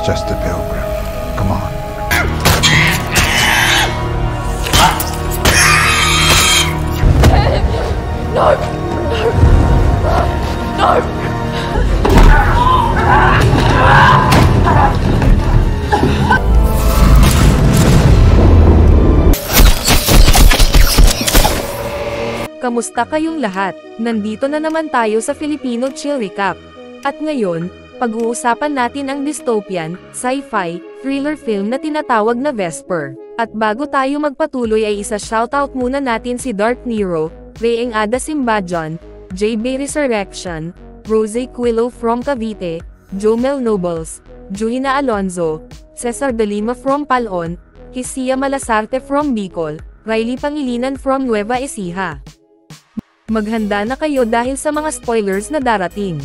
just a pilgrim. Come on. No! No! No! Kamusta kayong lahat? Nandito na naman tayo sa Filipino Chill Recap. At ngayon, pag-uusapan natin ang dystopian, sci-fi, thriller film na tinatawag na Vesper. At bago tayo magpatuloy ay isa-shoutout muna natin si Dark Nero, Reyeng Ada Simbajon, JB Resurrection, Rose Quilo from Cavite, Jomel Nobles, Juhina Alonzo, Cesar de Lima from Palon, Hisia Malasarte from Bicol, Riley Pangilinan from Nueva Ecija. Maghanda na kayo dahil sa mga spoilers na darating.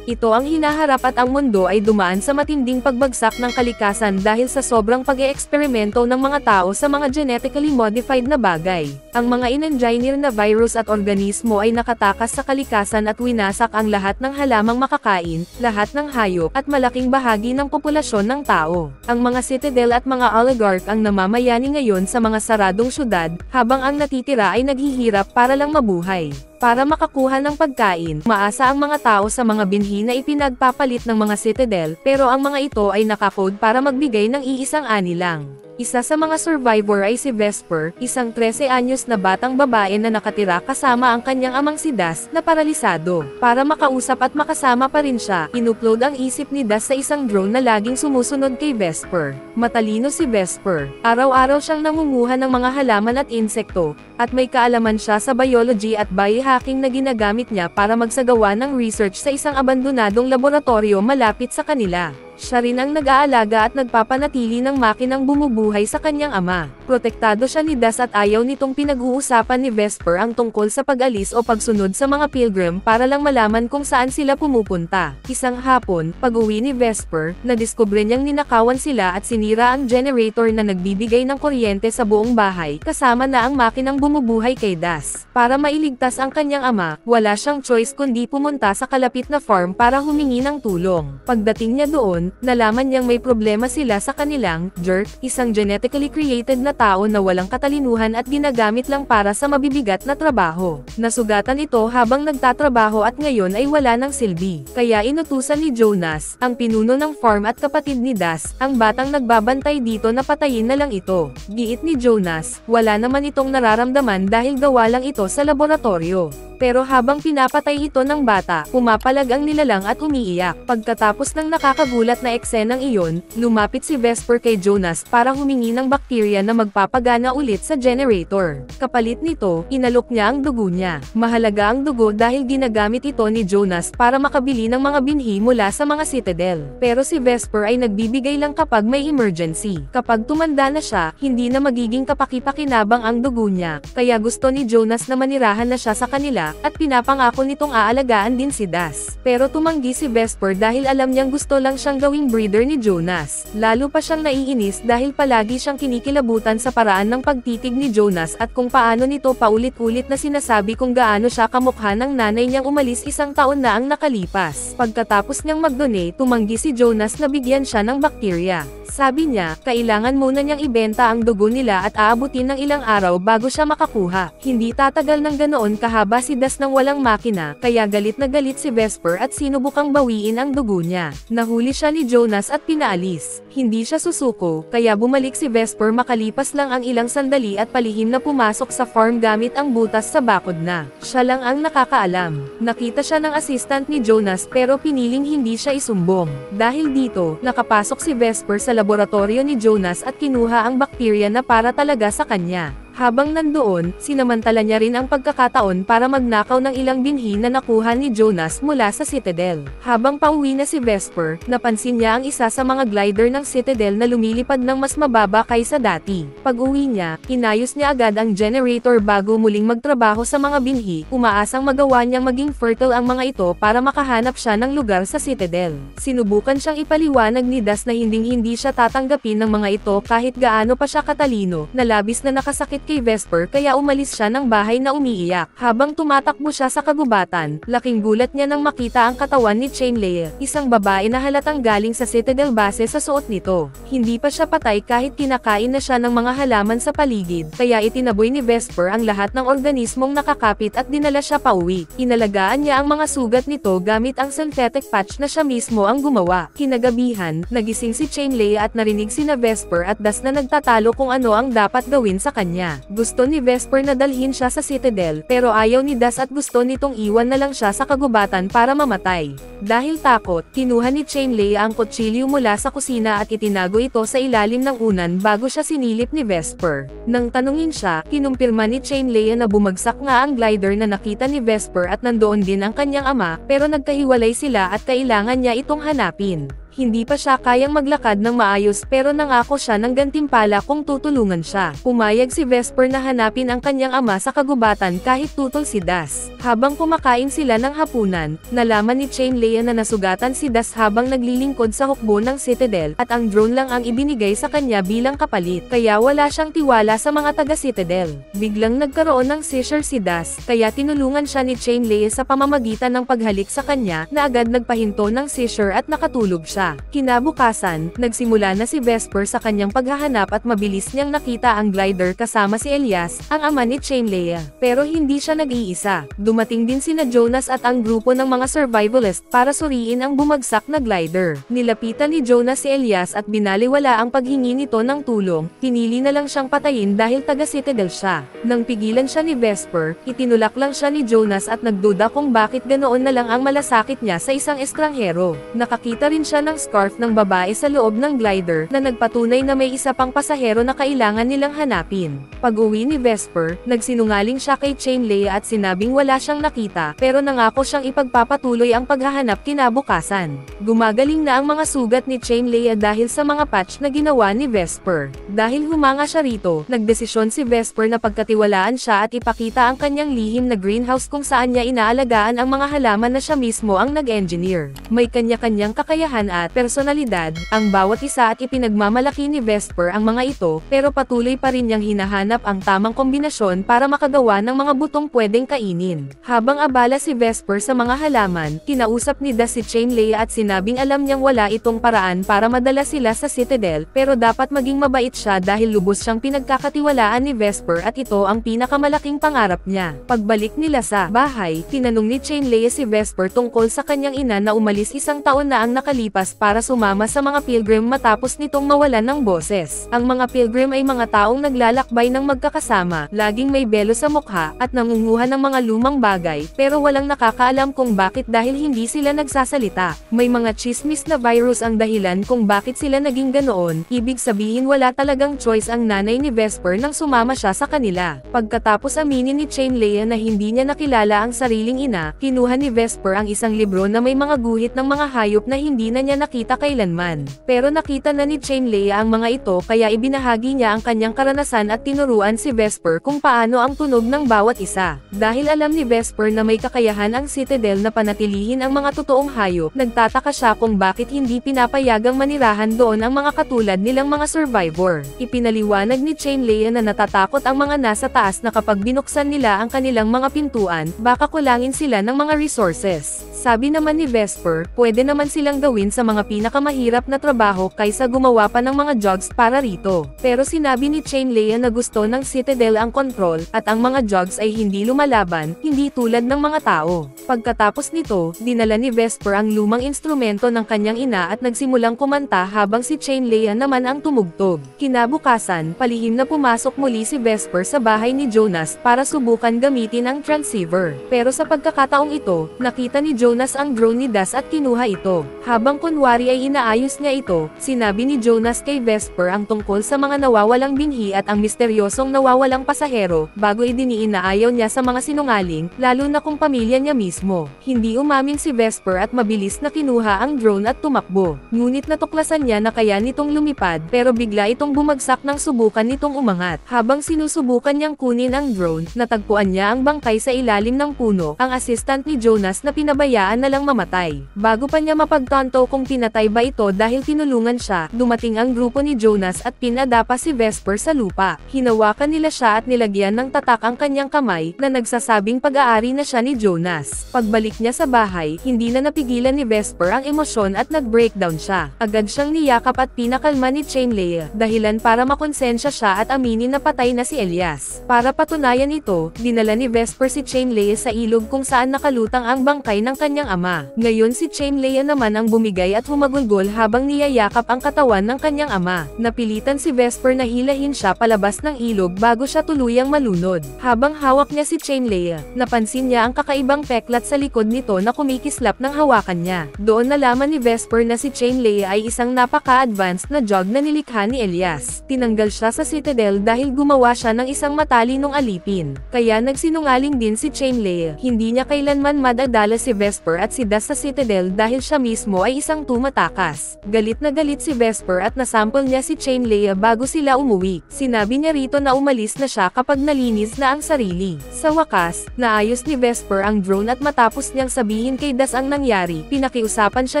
Ito ang hinaharap at ang mundo ay dumaan sa matinding pagbagsak ng kalikasan dahil sa sobrang pag-eeksperimento ng mga tao sa mga genetically modified na bagay. Ang mga in-engineer na virus at organismo ay nakatakas sa kalikasan at winasak ang lahat ng halamang makakain, lahat ng hayop, at malaking bahagi ng populasyon ng tao. Ang mga citadel at mga oligarch ang namamayani ngayon sa mga saradong syudad, habang ang natitira ay naghihirap para lang mabuhay. Para makakuha ng pagkain, maasa ang mga tao sa mga binhi na ipinagpapalit ng mga citadel, pero ang mga ito ay nakakode para magbigay ng iisang ani lang. Isa sa mga survivor ay si Vesper, isang 13 anyos na batang babae na nakatira kasama ang kanyang amang si Das, na paralisado. Para makausap at makasama pa rin siya, inupload ang isip ni Das sa isang drone na laging sumusunod kay Vesper. Matalino si Vesper. Araw-araw siyang nangunguha ng mga halaman at insekto, at may kaalaman siya sa biology at biohacking na ginagamit niya para magsagawa ng research sa isang abandonadong laboratorio malapit sa kanila. Siya rin ang nag-aalaga at nagpapanatili ng makinang bumubuhay sa kanyang ama. Protektado siya ni Das at ayaw nitong pinag-uusapan ni Vesper ang tungkol sa pag-alis o pagsunod sa mga pilgrim para lang malaman kung saan sila pumupunta. Isang hapon, pag-uwi ni Vesper, nadiskubre niyang ninakawan sila at sinira ang generator na nagbibigay ng kuryente sa buong bahay, kasama na ang makinang bumubuhay kay Das. Para mailigtas ang kanyang ama, wala siyang choice kundi pumunta sa kalapit na farm para humingi ng tulong. Pagdating niya doon, nalaman niyang may problema sila sa kanilang Jerk, isang genetically created na tao na walang katalinuhan at ginagamit lang para sa mabibigat na trabaho. Nasugatan ito habang nagtatrabaho at ngayon ay wala ng silbi. Kaya inutusan ni Jonas, ang pinuno ng farm at kapatid ni Das, ang batang nagbabantay dito na patayin na lang ito. Giit ni Jonas, wala naman itong nararamdaman dahil gawa lang ito sa laboratorio. Pero habang pinapatay ito ng bata, pumapalag ang nilalang at umiiyak. Pagkatapos ng nakakagulat na eksenang iyon, lumapit si Vesper kay Jonas para humingi ng bakterya na magpapagana ulit sa generator. Kapalit nito, inalok niya ang dugo niya. Mahalaga ang dugo dahil ginagamit ito ni Jonas para makabili ng mga binhi mula sa mga citadel. Pero si Vesper ay nagbibigay lang kapag may emergency. Kapag tumanda na siya, hindi na magiging kapaki-pakinabang ang dugo niya, kaya gusto ni Jonas na manirahan na siya sa kanila, at pinapangako nitong aalagaan din si Das. Pero tumanggi si Vesper dahil alam niyang gusto lang siyang gawing breeder ni Jonas. Lalo pa siyang naiinis dahil palagi siyang kinikilabutan sa paraan ng pagtitig ni Jonas at kung paano nito paulit-ulit na sinasabi kung gaano siya kamukha ng nanay niyang umalis 1 taon na ang nakalipas. Pagkatapos niyang mag-donate, tumanggi si Jonas na bigyan siya ng bakterya. Sabi niya, kailangan muna niyang ibenta ang dugo nila at aabutin ng ilang araw bago siya makakuha. Hindi tatagal ng ganoon kahaba si Das nang walang makina, kaya galit na galit si Vesper at sinubukang bawiin ang dugo niya. Nahuli siya ni Jonas at pinaalis. Hindi siya susuko, kaya bumalik si Vesper makalipas lang ang ilang sandali at palihim na pumasok sa farm gamit ang butas sa bakod na. Siya lang ang nakakaalam. Nakita siya ng assistant ni Jonas pero piniling hindi siya isumbong. Dahil dito, nakapasok si Vesper sa laboratorio ni Jonas at kinuha ang bakterya na para talaga sa kanya. Habang nandoon, sinamantala niya rin ang pagkakataon para magnakaw ng ilang binhi na nakuha ni Jonas mula sa Citadel. Habang pauwi na si Vesper, napansin niya ang isa sa mga glider ng Citadel na lumilipad ng mas mababa kaysa dati. Pag-uwi niya, inayos niya agad ang generator bago muling magtrabaho sa mga binhi, umaasang magawa niyang maging fertile ang mga ito para makahanap siya ng lugar sa Citadel. Sinubukan siyang ipaliwanag ni Das na hindi siya tatanggapin ng mga ito kahit gaano pa siya katalino, na labis na nakasakit kay Vesper kaya umalis siya ng bahay na umiiyak. Habang tumatakbo siya sa kagubatan, laking gulat niya nang makita ang katawan ni Chainlea, isang babae na halatang galing sa Citadel base sa suot nito. Hindi pa siya patay kahit kinakain na siya ng mga halaman sa paligid, kaya itinaboy ni Vesper ang lahat ng organismong nakakapit at dinala siya pauwi. Inalagaan niya ang mga sugat nito gamit ang synthetic patch na siya mismo ang gumawa. Kinagabihan, nagising si Chainlea at narinig sina Vesper at Das na nagtatalo kung ano ang dapat gawin sa kanya. Gusto ni Vesper na dalhin siya sa Citadel, pero ayaw ni Das at gusto nitong iwan na lang siya sa kagubatan para mamatay. Dahil takot, kinuha ni Chainlea ang kutsilyo mula sa kusina at itinago ito sa ilalim ng unan bago siya sinilip ni Vesper. Nang tanungin siya, kinumpirma ni Chainlea na bumagsak nga ang glider na nakita ni Vesper at nandoon din ang kanyang ama, pero nagkahiwalay sila at kailangan niya itong hanapin. Hindi pa siya kayang maglakad ng maayos pero nangako siya ng gantimpala kung tutulungan siya. Pumayag si Vesper na hanapin ang kanyang ama sa kagubatan kahit tutol si Das. Habang kumakain sila ng hapunan, nalaman ni Chainlea na nasugatan si Das habang naglilingkod sa hukbo ng Citadel at ang drone lang ang ibinigay sa kanya bilang kapalit, kaya wala siyang tiwala sa mga taga-Citadel. Biglang nagkaroon ng seizure si Das, kaya tinulungan siya ni Chainlea sa pamamagitan ng paghalik sa kanya na agad nagpahinto ng seizure at nakatulog siya. Kinabukasan, nagsimula na si Vesper sa kanyang paghahanap at mabilis niyang nakita ang glider kasama si Elias, ang ama ni Chainlea. Pero hindi siya nag-iisa. Dumating din sina Jonas at ang grupo ng mga survivalist para suriin ang bumagsak na glider. Nilapitan ni Jonas si Elias at binaliwala ang paghingi nito ng tulong. Pinili na lang siyang patayin dahil taga-Citadel siya. Nang pigilan siya ni Vesper, itinulak lang siya ni Jonas at nagduda kung bakit ganoon na lang ang malasakit niya sa isang estranghero. Nakakita rin siya ng scarf ng babae sa loob ng glider na nagpatunay na may isa pang pasahero na kailangan nilang hanapin. Pag-uwi ni Vesper, nagsinungaling siya kay Chainlea at sinabing wala siyang nakita, pero nangako siyang ipagpapatuloy ang paghahanap kinabukasan. Gumagaling na ang mga sugat ni Chainlea dahil sa mga patch na ginawa ni Vesper. Dahil humanga siya rito, nagdesisyon si Vesper na pagkatiwalaan siya at ipakita ang kanyang lihim na greenhouse kung saan niya inaalagaan ang mga halaman na siya mismo ang nag-engineer. May kanya-kanyang kakayahan at personalidad, ang bawat isa at ipinagmamalaki ni Vesper ang mga ito, pero patuloy pa rin niyang hinahanap ang tamang kombinasyon para makagawa ng mga butong pwedeng kainin. Habang abala si Vesper sa mga halaman, kinausap ni Das si Chainlea at sinabing alam niyang wala itong paraan para madala sila sa Citadel, pero dapat maging mabait siya dahil lubos siyang pinagkakatiwalaan ni Vesper at ito ang pinakamalaking pangarap niya. Pagbalik nila sa bahay, tinanong ni Chainlea si Vesper tungkol sa kanyang ina na umalis isang taon na ang nakalipas para sumama sa mga pilgrim matapos nitong mawalan ng boses. Ang mga pilgrim ay mga taong naglalakbay ng magkakasama, laging may belo sa mukha, at nangunguha ng mga lumang bagay, pero walang nakakaalam kung bakit dahil hindi sila nagsasalita. May mga chismis na virus ang dahilan kung bakit sila naging ganoon, ibig sabihin wala talagang choice ang nanay ni Vesper nang sumama siya sa kanila. Pagkatapos aminin ni Chainlea na hindi niya nakilala ang sariling ina, kinuha ni Vesper ang isang libro na may mga guhit ng mga hayop na hindi na niya nakita kailanman. Pero nakita na ni Chainlea ang mga ito kaya ibinahagi niya ang kanyang karanasan at tinuruan si Vesper kung paano ang tunog ng bawat isa. Dahil alam ni Vesper na may kakayahan ang Citadel na panatilihin ang mga totoong hayop, nagtataka siya kung bakit hindi pinapayagang manirahan doon ang mga katulad nilang mga survivor. Ipinaliwanag ni Chainlea na natatakot ang mga nasa taas na kapag binuksan nila ang kanilang mga pintuan, baka kulangin sila ng mga resources. Sabi naman ni Vesper, pwede naman silang gawin sa mga pinakamahirap na trabaho kaysa gumawa pa ng mga jogs para rito. Pero sinabi ni Chainlea na gusto ng Citadel ang control, at ang mga jogs ay hindi lumalaban, hindi tulad ng mga tao. Pagkatapos nito, dinala ni Vesper ang lumang instrumento ng kanyang ina at nagsimulang kumanta habang si Chainlea naman ang tumugtog. Kinabukasan, palihim na pumasok muli si Vesper sa bahay ni Jonas para subukan gamitin ang transceiver. Pero sa pagkakataong ito, nakita ni Jonas ang drone ni Das at kinuha ito. Habang kunwari ay inaayos niya ito, sinabi ni Jonas kay Vesper ang tungkol sa mga nawawalang binhi at ang misteryosong nawawalang pasahero, bago idiniin na ayaw niya sa mga sinungaling, lalo na kung pamilya niya mismo. Hindi umamin si Vesper at mabilis na kinuha ang drone at tumakbo. Ngunit natuklasan niya na kaya nitong lumipad, pero bigla itong bumagsak nang subukan nitong umangat. Habang sinusubukan niyang kunin ang drone, natagpuan niya ang bangkay sa ilalim ng puno, ang assistant ni Jonas na pinabayaan hinayaan na lang mamatay. Bago pa niya mapagtanto kung pinatay ba ito dahil tinulungan siya, dumating ang grupo ni Jonas at pinadapa si Vesper sa lupa. Hinawakan nila siya at nilagyan ng tatak ang kanyang kamay na nagsasabing pag-aari na siya ni Jonas. Pagbalik niya sa bahay, hindi na napigilan ni Vesper ang emosyon at nag-breakdown siya. Agad siyang niyakap at pinakalma ni Chainlea, dahilan para makonsensya siya at aminin na patay na si Elias. Para patunayan ito, dinala ni Vesper si Chainlea sa ilog kung saan nakalutang ang bangkay ng kanyang ama. Ngayon si Chainlea naman ang bumigay at humagulgol habang niyayakap ang katawan ng kanyang ama. Napilitan si Vesper na hilahin siya palabas ng ilog bago siya tuluyang malunod. Habang hawak niya si Chainlea, napansin niya ang kakaibang peklat sa likod nito na kumikislap ng hawakan niya. Doon nalaman ni Vesper na si Chainlea ay isang napaka-advanced na jug na nilikha ni Elias. Tinanggal siya sa Citadel dahil gumawa siya ng isang matalinong alipin. Kaya nagsinungaling din si Chainlea. Hindi niya kailanman madadala si Vesper at si Das sa Citadel dahil siya mismo ay isang tumatakas. Galit na galit si Vesper at nasample niya si Chainlea bago sila umuwi. Sinabi niya rito na umalis na siya kapag nalinis na ang sarili. Sa wakas, naayos ni Vesper ang drone at matapos niyang sabihin kay Das ang nangyari, pinakiusapan siya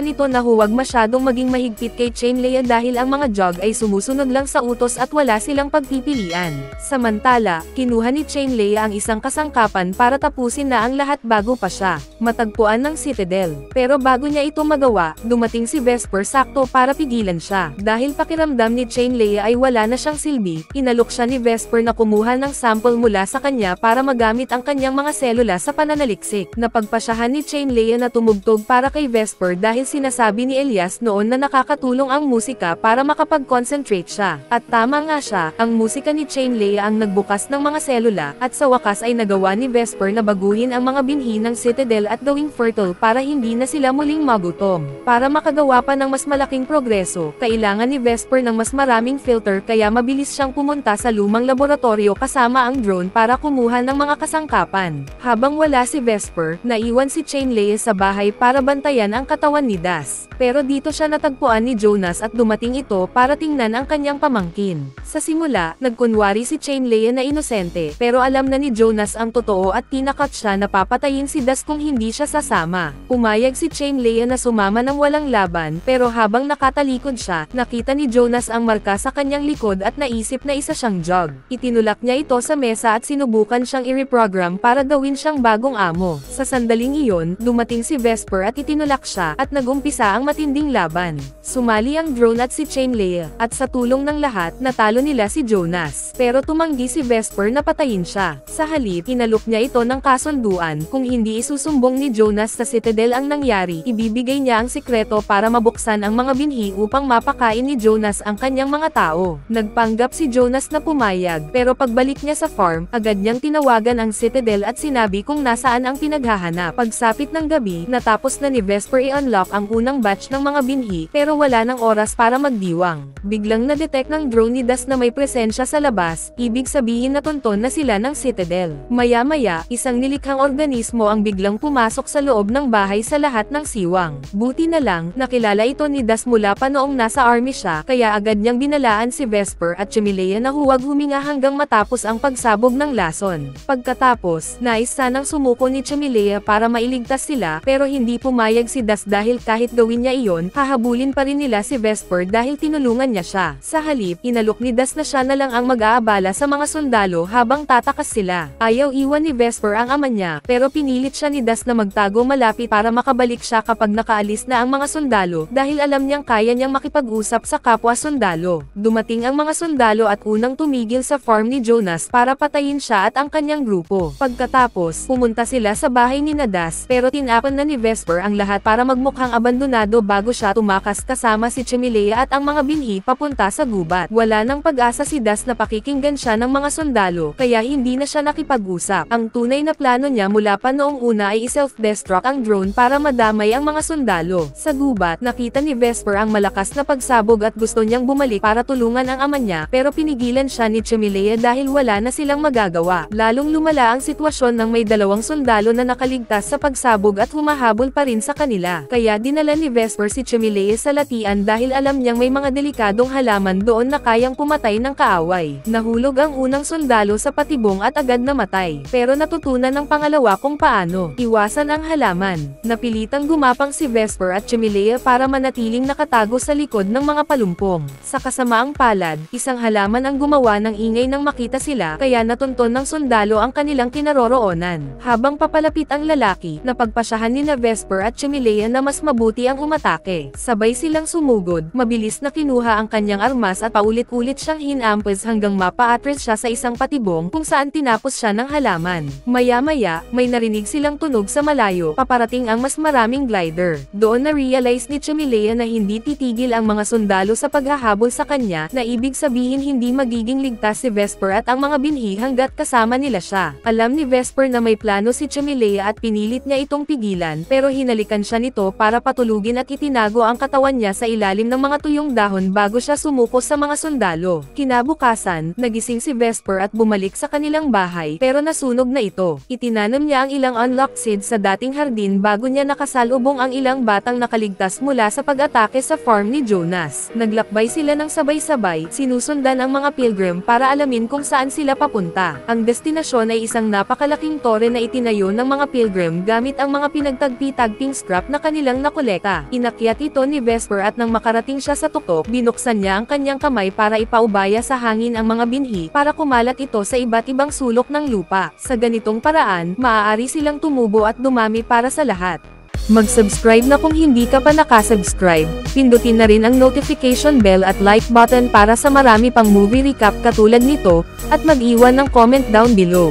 nito na huwag masyadong maging mahigpit kay Chainlea dahil ang mga jug ay sumusunod lang sa utos at wala silang pagpipilian. Samantala, kinuha ni Chainlea ang isang kasangkapan para tapusin na ang lahat bago pa siya matagpuan ng Citadel. Pero bago niya ito magawa, dumating si Vesper sakto para pigilan siya. Dahil pakiramdam ni Chainlea ay wala na siyang silbi, inalok siya ni Vesper na kumuha ng sample mula sa kanya para magamit ang kanyang mga selula sa pananaliksik. Napagpasyahan ni Chainlea na tumugtog para kay Vesper dahil sinasabi ni Elias noon na nakakatulong ang musika para makapag-concentrate siya. At tama nga siya, ang musika ni Chainlea ang nagbukas ng mga selula, at sa wakas ay nagawa ni Vesper na baguhin ang mga binhi ng Citadel at gawing fertile para hindi na sila muling magutom. Para makagawa pa ng mas malaking progreso, kailangan ni Vesper ng mas maraming filter kaya mabilis siyang pumunta sa lumang laboratorio kasama ang drone para kumuha ng mga kasangkapan. Habang wala si Vesper, naiwan si Chainlea sa bahay para bantayan ang katawan ni Das. Pero dito siya natagpuan ni Jonas at dumating ito para tingnan ang kanyang pamangkin. Sa simula, nagkunwari si Chainlea na inosente, pero alam na ni Jonas ang totoo at tinakot siya na papatayin si Das kung hindi siya sasama. Pumayag si Chainlea na sumama ng walang laban, pero habang nakatalikod siya, nakita ni Jonas ang marka sa kanyang likod at naisip na isa siyang jug. Itinulak niya ito sa mesa at sinubukan siyang i-reprogram para gawin siyang bagong amo. Sa sandaling iyon, dumating si Vesper at itinulak siya at nagumpisa ang matinding laban. Sumali ang drone at si Chainlea, at sa tulong ng lahat, natalo nila si Jonas. Pero tumanggi si Vesper na patayin siya. Sa halip, inalok niya ito ng kasunduan, kung hindi isusumbong ni Jonas sa Citadel ang nangyari, ibibigay niya ang sikreto para mabuksan ang mga binhi upang mapakain ni Jonas ang kanyang mga tao. Nagpanggap si Jonas na pumayag, pero pagbalik niya sa farm, agad niyang tinawagan ang Citadel at sinabi kung nasaan ang pinaghahanap. Pagsapit ng gabi, natapos na ni Vesper i-unlock ang unang batch ng mga binhi, pero wala ng oras para magdiwang. Biglang na-detect ng drone ni Das na may presensya sa labas, ibig sabihin na tunton na sila ng Citadel. Maya-maya, isang nilikhang organismo ang biglang pumasok sa loob ng bahay sa lahat ng siwang. Buti na lang, nakilala ito ni Das mula pa noong nasa army siya, kaya agad niyang binalaan si Vesper at Chainlea na huwag huminga hanggang matapos ang pagsabog ng lason. Pagkatapos, nais sanang sumuko ni Chainlea para mailigtas sila, pero hindi pumayag si Das dahil kahit gawin niya iyon, hahabulin pa rin nila si Vesper dahil tinulungan niya siya. Sa halip, inalok ni Das na siya na lang ang mag-aabala sa mga sundalo habang tatakas sila. Ayaw iwan ni Vesper ang ama niya, pero pinilit siya ni Das na magtago malapit para makabalik siya kapag nakaalis na ang mga sundalo dahil alam niyang kaya niyang makipag-usap sa kapwa sundalo. Dumating ang mga sundalo at unang tumigil sa farm ni Jonas para patayin siya at ang kanyang grupo. Pagkatapos, pumunta sila sa bahay ni Das, pero tinapon na ni Vesper ang lahat para magmukhang abandonado bago siya tumakas kasama si Chainlea at ang mga binhi papunta sa gubat. Wala nang pag-asa si Das na pakikinggan siya ng mga sundalo, kaya hindi na siya nakipag-usap. Ang tunay na plano niya mula pa noong una ay i-self-destruct ang drone para madamay ang mga sundalo. Sa gubat, nakita ni Vesper ang malakas na pagsabog at gusto niyang bumalik para tulungan ang ama niya, pero pinigilan siya ni Chainlea dahil wala na silang magagawa. Lalong lumala ang sitwasyon nang may dalawang sundalo na nakaligtas sa pagsabog at humahabol pa rin sa kanila. Kaya dinala ni Vesper si Chainlea sa latian dahil alam niyang may mga delikadong halaman doon na kayang pumatay ng kaaway. Nahulog ang unang sundalo sa patibong at agad namatay. Pero natutunan ng pangalawa kung paano iwasan ang halaman halaman. Napilitang gumapang si Vesper at Chimilea para manatiling nakatago sa likod ng mga palumpong. Sa kasamaang palad, isang halaman ang gumawa ng ingay nang makita sila, kaya natunton ng sundalo ang kanilang kinaroroonan. Habang papalapit ang lalaki, napagpasyahan ni Vesper at Chimilea na mas mabuti ang umatake. Sabay silang sumugod, mabilis na kinuha ang kanyang armas at paulit-ulit siyang hinampas hanggang mapa-atras siya sa isang patibong kung saan tinapos siya ng halaman. Maya-maya, may narinig silang tunog sa malayo, paparating ang mas maraming glider. Doon na-realize ni Chimilea na hindi titigil ang mga sundalo sa paghahabol sa kanya, na ibig sabihin hindi magiging ligtas si Vesper at ang mga binhi hanggat kasama nila siya. Alam ni Vesper na may plano si Chimilea at pinilit niya itong pigilan, pero hinalikan siya nito para patulugin at itinago ang katawan niya sa ilalim ng mga tuyong dahon bago siya sumuko sa mga sundalo. Kinabukasan, nagising si Vesper at bumalik sa kanilang bahay, pero nasunog na ito. Itinanom niya ang ilang unlocked seeds sa dating hardin bago niya nakasalubong ang ilang batang nakaligtas mula sa pag-atake sa farm ni Jonas. Naglakbay sila ng sabay-sabay, sinusundan ang mga pilgrim para alamin kung saan sila papunta. Ang destinasyon ay isang napakalaking tore na itinayo ng mga pilgrim gamit ang mga pinagtagpi-tagping scrap na kanilang nakolekta. Inakyat ito ni Vesper at nang makarating siya sa tuktok, binuksan niya ang kanyang kamay para ipaubaya sa hangin ang mga binhi para kumalat ito sa iba't ibang sulok ng lupa. Sa ganitong paraan, maaari silang tumubo at dumami para sa lahat. Mag-subscribe na kung hindi ka pa nakasubscribe, pindutin na rin ang notification bell at like button para sa marami pang movie recap katulad nito, at mag-iwan ng comment down below.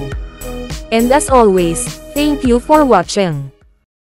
And as always, thank you for watching.